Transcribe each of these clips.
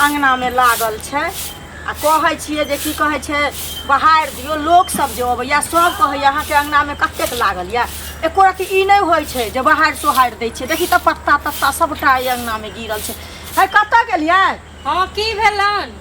अंगना में लागल छै आ कहै छियै जे की कहै छै बहारि दियौ। लोक सब जे अबैया सब कहैया अहाँके अंगना में कतेक लागल या। एको रत्ती ई नहि होइ छै जे बहारि सोहारि दै छै। देखी तऽ पत्ता तत्ता सबटा एहि अंगना में गिरल छै। है कतऽ गेलियै? हाँ की भेलन?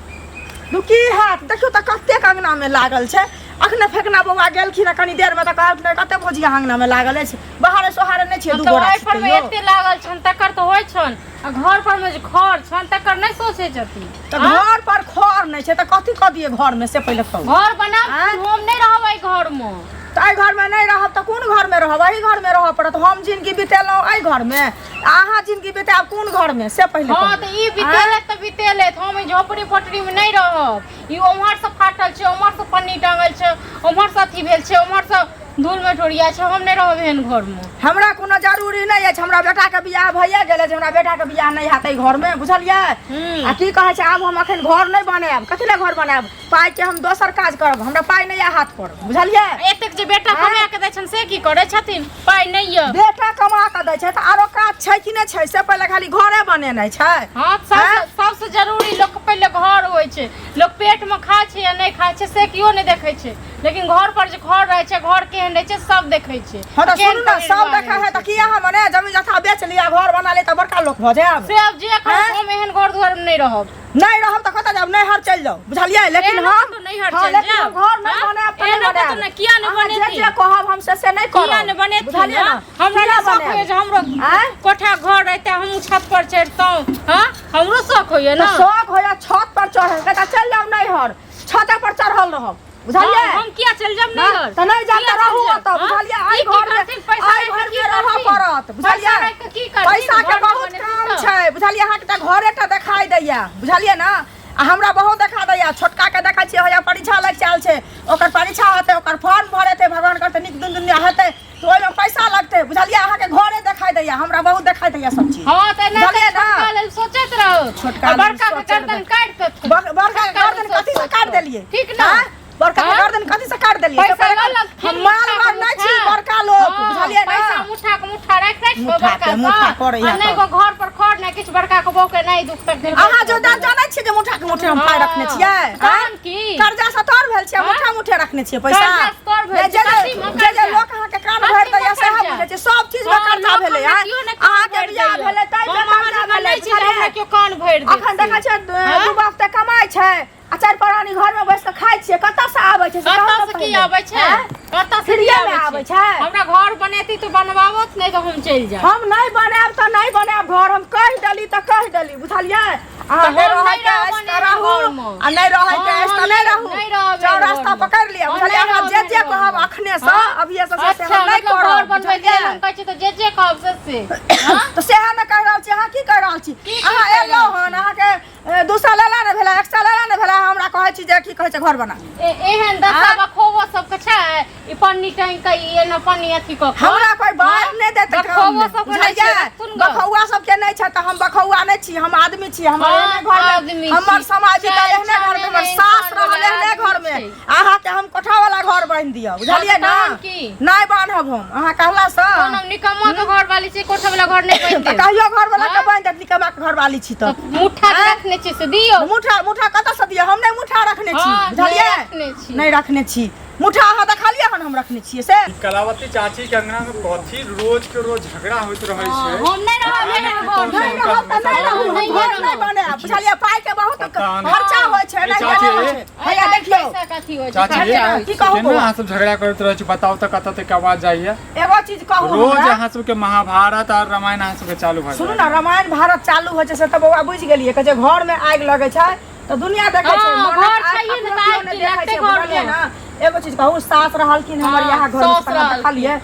दुकी हाथ देखियौ तऽ कतेक अंगना में लागल छै। अखने फेकना बौआ गेलखिन आ कनी देर में तऽ कहलखिन कते भोजिया अंगना में लागल अछि। बहारे सोहारे नहि छै दू गोरा पर में एते लागल छन तकर तो होय छन आ घर पर में जे खर छन तकर नहीं सोचे छथि। तऽ घर पर खर नहीं छै तऽ कथी क दिए घर में से पहिले कहू। घर बना हम नहीं रहबै घर में। तो आई घर में नहीं रहब तो कौन घर में रहब? वही घर में रह पड़त। हम जिंदगी बितेलहुँ आई घर में, अहाँ जिंदगी बिताब कौन घर में से पहले। हाँ तो ई बितेले तो बितेले हम झोपड़ी पटरी में नहीं रहब। ई ओम्हर से फाटल छै, ओम्हर से पन्नी टांगल छै, ओम्हर से अथी भेल छै, ओम्हर से धूल में ठोरिया छै। हम नहीं रहब एहन घर में। हमरा कोनो जरूरी नहीं है। हमरा बेटा के बियाह भइए गेले जे हमरा बेटा के बियाह नहीं हेतै घर में, बुझलियै? आ की कहै छै आब हम अखन घर नहीं बनाएब। कथि ले घर बनाएब? पाई के हम दोसर काज करब। हमरा पाई नहीं है हाथ पर, बुझलियै? एतेक जे बेटा कमा के दै छन से की करे छथिन? पाई नहीं है। बेटा कमा के दै छै त आरो काज छै कि नहीं छै से पहिले खाली घरे बनेनाइ छै। हाँ सबसे जरूरी लोग के पहिले घर होय छै। लोग पेट में खाय छै या नहीं खाय छै से कियो नहीं देखै छै, लेकिन घर पर जे घर रहै छै घर केहन रहै छै सब देखै छै। हाँ तो सुनू ना, सब देखा है तो किया हम ने जमीन जथा बेच लिया घर बना ले तो बड़का लोग भ जाएब। से अब जे हम एहन घर दुआर में नहीं रहब। नहीं रहब तो कतऽ जाब? नैहर चल जाओ, बुझलियै? लेकिन हम तो नैहर चल जाब। घर नहीं बनाएब त नहीं बनाएब। तो किया नहीं बनेती? जे कहब हम से नहीं करब। किया नहीं बनेती? बुझलियै ना? हमरा शौक होय जे हमरो कोठा घर रहते हम छत पर चढ़तौ। हां हमरो शौक होय ना। शौक होय छत पर चढ़े के त चल जाओ नैहर, छत पर चढ़ल रहब, बुझलियै? हम किया चल जाब नैहर? त नहीं जाब त रहू त, बुझलियै? आई घर में रह पड़त, बुझलियै? पैसा के बहुत काम छै, बुझलियै? अहाँ के त घरे टा देखाई दैया, बुझलियै ना? आ हमरा बहुत देखा दैया। छोटका के देखै छियै होया परीक्षा लग चल छै, ओकर परीक्षा होतै, ओकर फॉर्म भरेतै, भगवान करते नीक दिन दुनिया हेतै तो ओइ में पैसा लगतै, बुझलियै? अहाँ के घरे देखाई दैया, हमरा बहुत देखाई दैया सब चीज। हां त ना छोटका लेल सोचैत रहो। छोटका बड़का के गर्दन काट के बड़का के गर्दन कथि से काट देलियै? ठीक ना? बड़का के गर्दन कथि से काट देलियै? हम माल मार नहीं छी बड़का लोग, बुझलियै ना? पैसा मुठा के मुठा राख मुठा के मुठा करे या नहीं को घर पर खड़ नहीं किछ बड़का के बौ के नहीं दुख तक दे। अहाँ जो जानै छी जे मुठा के मुठे हम पाइ रखने छियै? कान की कर्जा से तोर भेल छियै, मुठा मुठे रखने छियै पैसा। जे लोक अहाँ के कान भरि दैया से हम बुझै छी सब चीज में कर्जा भेलै। अहाँ के बियाह भेलै तै में कर्जा भेलै, हमरा क्यों कान भरि दे? अखन देखै छियै दू बाप त कमाइ छै आ चारि प्राणी घर में बैस के खाइ छियै। कतऽ से आबै छै? कतऽ से की आबै छै? कतऽ से आबै छै? हमरा घर बनेती तो बनवाबोत नहीं तो हम चल जाब। हम नहीं बनाएब त नहीं बनाएब घर। हम कह देली त कह देली, बुझलियै? अहाँ के रहै के अछि त रहू आ नहीं रहै के अछि त नहीं रहू। चार रास्ता पकड़ लिया, बुझलियै? अहाँ जे जे कहब अखने से अभी से हम नहीं करब। घर बनबै दे हम कहै छी त जे कहब से तो सेहा न कह रहल छी। अहाँ की कह रहल छी? अहाँ एलो हन, अहाँ के 2 साल एला ने भेला, 1 साल एला ने भेला, हमरा कहै छी जे की कहै छै घर बना। एहन दसा बखोबो सब के छै ई पन्नी टांग के ई न पन्नी अथी क हमरा कोई बात नहीं देत। बखौवा सब के नहीं छै, बखौवा सब के नहीं छै त हम बखौवा नहीं छी, हम आदमी छी। हमर घर में हमर समाज का एहने घर में हमर सास रहल एहने घर में। अहाँ के हम कोठा वाला घर बन दियो, बुझलियै ना? नहीं बांधब हम अहाँ कहला से। हम निकम्मा के घर वाली छी, कोठा वाला घर नहीं बन दे। कहियो घर वाला के बन देत, निकम्मा के घर वाली छी त मुठा रखने छी से दियो। मुठा कतऽ से दियो? हम नहीं मुठा रखने छी, बुझलियै? नहीं रखने छी मुठा। अहाँ देखलियै हन हम रखने छियै से? कलावती चाची के अंगना में कथी रोज के रोज झगड़ा होइत रहै छै। हम नहीं रहब नहीं रहब त नहीं रहू, हम घर नहीं बनाएब, बुझलियै? पाइ के बहुत खर्चा होय छै, नहीं होय छै। हैया देखियौ चाची की कहू केना अहाँ सब झगड़ा करैत रहै छी? बताउ त कतऽ तक आवाज जाइए? एगो चीज कहू, रोज अहाँ सब के महाभारत और रामायण अहाँ सब के चालू भ सुनू ना, रामायण भारत चालू होय छै से त बौआ बुझ गेलियै कि जे घर में आगि लगै छै तो दुनिया देखे छै। घर चाहिए न आगि देखे छै, घर बुझलियै ना? एगो चीज कहू, सास रहलखिन हमर यहाँ घर में देखलियै,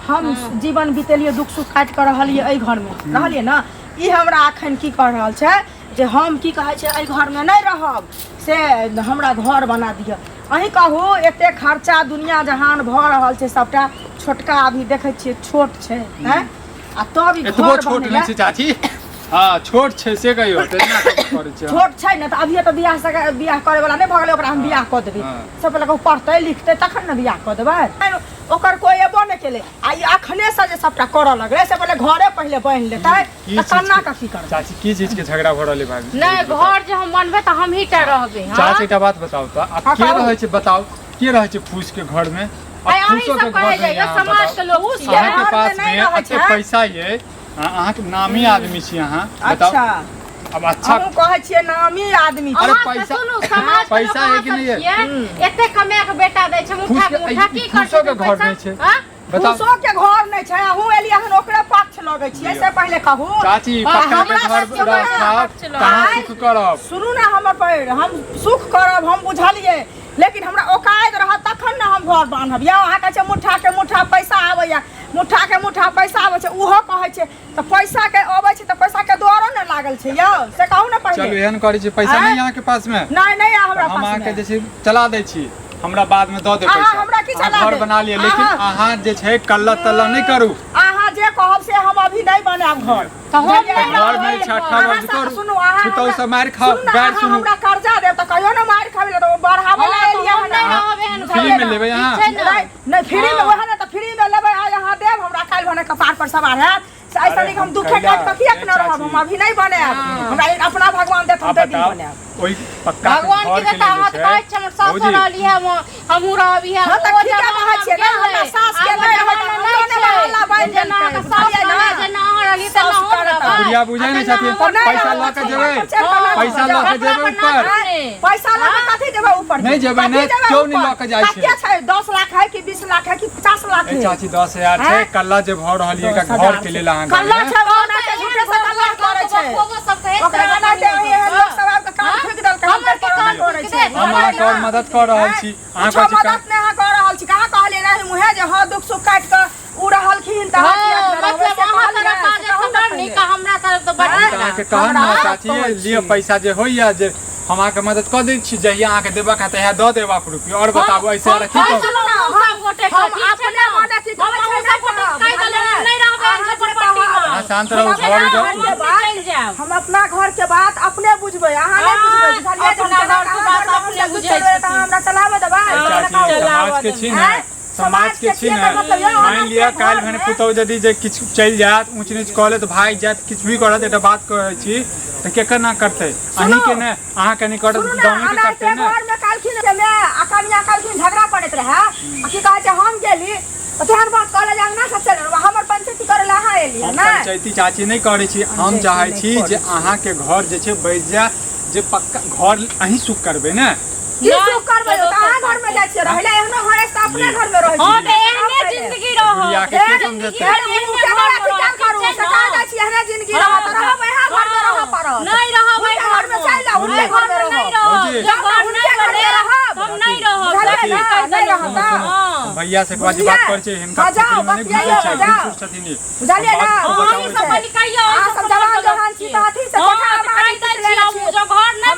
हम जीवन बितेलियै, दुख सुख काटि कर रहलियै एहि घर में, रहलियै ना? ई हमरा अखन की कह रहल छै जे हम की कहै छै एहि घर में नहीं रहब, से हमरा घर बना दिअ। अहीं कहू एते खर्चा दुनिया जहान भ रहल छै, सबटा छोटका अभी देखै छियै छोट छै हैं आ तब ई एतबो छोट नहीं छै चाची। हां छोट छै से कहियो तेना करै छै। छोट छै न त अभी त बियाह करे वाला नहीं भ गेलै, ओकरा हम बियाह क देबै। सब पहिले कहू पढ़तै लिखतै तखन न बियाह क देबै। ओकर कोई एबो नहीं केले आ ई अखने से जे सबटा करऽ लगले से पहले घरे पहले बन लेतै त कन्ना का की करबै चाची की चीज के झगड़ा भ रहले भाभी नहीं घर जे हम बनबे त हम ही टा रहबे चाची एकटा बात बताओ त अब के रहै छै बताओ के रहै छै फूस के घर में अब फूसो के घर में यहाँ समाज के लोग छियै। अहाँ के पास नहीं में रहै एते छै। पैसा ये अहाँ के नामी आदमी छी अहाँ बताओ अच्छा अब अच्छा हम कहै छियै नामी आदमी अरे अहाँ पैसा- तऽ सुनू, समाज के पैसा लोग है कि नहीं है? छियै, एते कमे के बेटा दै छै मुठा फूस के- मुठा की कर फूसो के घर नहीं छै बताओ फूसो के घर नहीं छै अहूँ एलियै हन ओकरे पक्ष लगै छियै से पहले कहू चाची हाँ, पक्का के हमरा घर सबके बड़ा रखब कहाँ सुख करब सुनू ना हमर पैर हम सुख करब हम बुझलियै लेकिन हमरा औकात रहत तखन ने हम घर बान्हब यौ अहाँ कहै छै मुठ्ठा के मुठ्ठा पैसा आबैया मुठ्ठा के मुठ्ठा पैसा आबै छै ओहो कहै छै तऽ पैसा के अबै छै तऽ पैसा के द्वारो ने लागल छै यौ से कहू ने चलू पहिले एहन करै छी पैसा आँय? नहीं यहाँ के पास में नहीं नहीं हमरा हम पास अहाँके में जे छै चला दै छी हमरा बाद में दऽ दे अहाँ पैसा हमरा की अहाँ चला घर देब? बना लिअ लेकिन अहाँ- अहाँ जे छै कल्ला तल्ला नहीं करू अहाँ जे कहब से हम अभी नहीं बनाब घर तऽ हम बुझलियै? नहि घर में रहबै छठा अहाँ वर्ग सब करू सुनू, अहाँ पुतहु हमरा- से मारि खाओ सुनू ना, गारि अहाँ सुनू हमरा कर्जा देब तऽ कहियो ने मारि खाबै तऽ बढ़ाबै ला हाँ, एलियै तो हम हन नहीं अहाँ। रहबै हन बुझलियै फ्री में ना? लेबै अहाँ ठीक छै ने? नहीं फ्री में हाँ। वह ना तो फ्री में लेबै आ यहाँ देब हमरा काल्हि भने कपार पर सवार हैत से ऐसा अरे नहीं कि हम हम दुखे कैला- काट के किया न रहब चाची। हम अभी नहीं बनाएब हमरा एक अपना भगवान देत हम आप ते दिन बताओ बनाएब ओई पक्का के भगवान घर की के देता लिए हाथ जे कहै छै छै हमर सास भौजी, रहली है हमहूँ रहबी है हाँ, तऽ ओ ठीके जमाना कहै छियै ने, गेलै। हमरा सास के आब नहि रहत, जमाना हमरो नहि ने छै। हल्ला बान्हि जेना देलकै, अहाँके सास बुझलियै रहै, ने? जेना अहाँ रहली तेना सास हम करत। रहबै। गुड़िया बुझै आ नहि जेना छथिन हमर नहि पैसा रहत, लऽ के अच्छा, जेबै अच्छा, हाँ, पैसा लऽ के जेबै कपड़ा ऊपर बना के। पैसा लऽ के कथी देबै ऊपर नहीं जेबै, कथी नहीं, देबै क्यों नहीं ऊपर? लऽ के जाइ छै? कते छै 10 लाख है कि 20 लाख है कि 50 लाख ए है चाची 10,000 छै हैं? कल्ला जे भऽ रहल है का घर के लेल अहाँ कल्ला घर में। छै ओना के झूठे से कल्ला करे छै ओकरा बना के एहन लोग सब आब के काम ठोक देलकै हम हमर के पर काम करे ठोक छै देत। हम अहाँके और मदद कर रहल छी अहाँ कुछो कहै छी मदद ने अहाँ कर रहल छी कहाँ कहलियै नहीं मुहे जे हां दुख सुख काट के उ रहलखिन त मतलब अहाँ तरफ काज खबर नहीं का हमरा तरफ तो बड़ा अहाँके कहन ना चाची लिए पैसा जे होइया जे हम अहाँके मदद कऽ दै छी जहिया अहाँके देबा खाता है दऽ देब आप रुपया और बताबू ऐसे वाला की कहू अहाँ शांत रहू घर जाओ हम अपना घर के बात अपने बुझबै अहाँ नहीं बुझबै बुझलियै अपना घर के बात अपने बुझै त हमरा चलावे देबै चाची समाज के छी ने समाज के छी ने मान लिया काल भने पुतौ यदि जे किछु चलि जायत ऊंच नीच कऽ लेत भाग जायत किछु भी करत एकटा बात कहै छी तऽ केकर ना करतै अहीं के ने अहाँ कनी करत गाँव के करतै ने घर में कालखिन के मैं अकनिया कालखिन झगड़ा पड़त रहे आ की कहै छै हम गेली त तेहन बात कॉलेज अंगना से चल हमर पंचायती करे ला अहाँ एलियै हम ना पंचायती चाची नहीं करै छी हम चाहै छी जे अहाँ के घर जे छै बैठ जा जे पक्का घर अहीं सुख करबै ने की सुख करबै त अहाँ घर में जाइ छियै रहले एहनो घरे से अपने घर में रहै हां छी तो एहने जिंदगी रहो गुड़िया के के समझतै जिंदगी रहत रहब यहाँ घर में रह पड़त नहीं रहब उनके घर में चल जाओ उनके घर में रहो भौजी जब घर नहीं बने हम नहीं रहब नहीं रहत भैया से एक बार बात कर छै हिनका जाओ, नहीं बतियाइयो, बुझै छै जाओ। दूर छथिन ई। बुझलियै ना बात को अहीं बताबै सब छै। निकाइयो अहाँ सब जवान जहान छी त अथी से कोठा मारी जो घर नहीं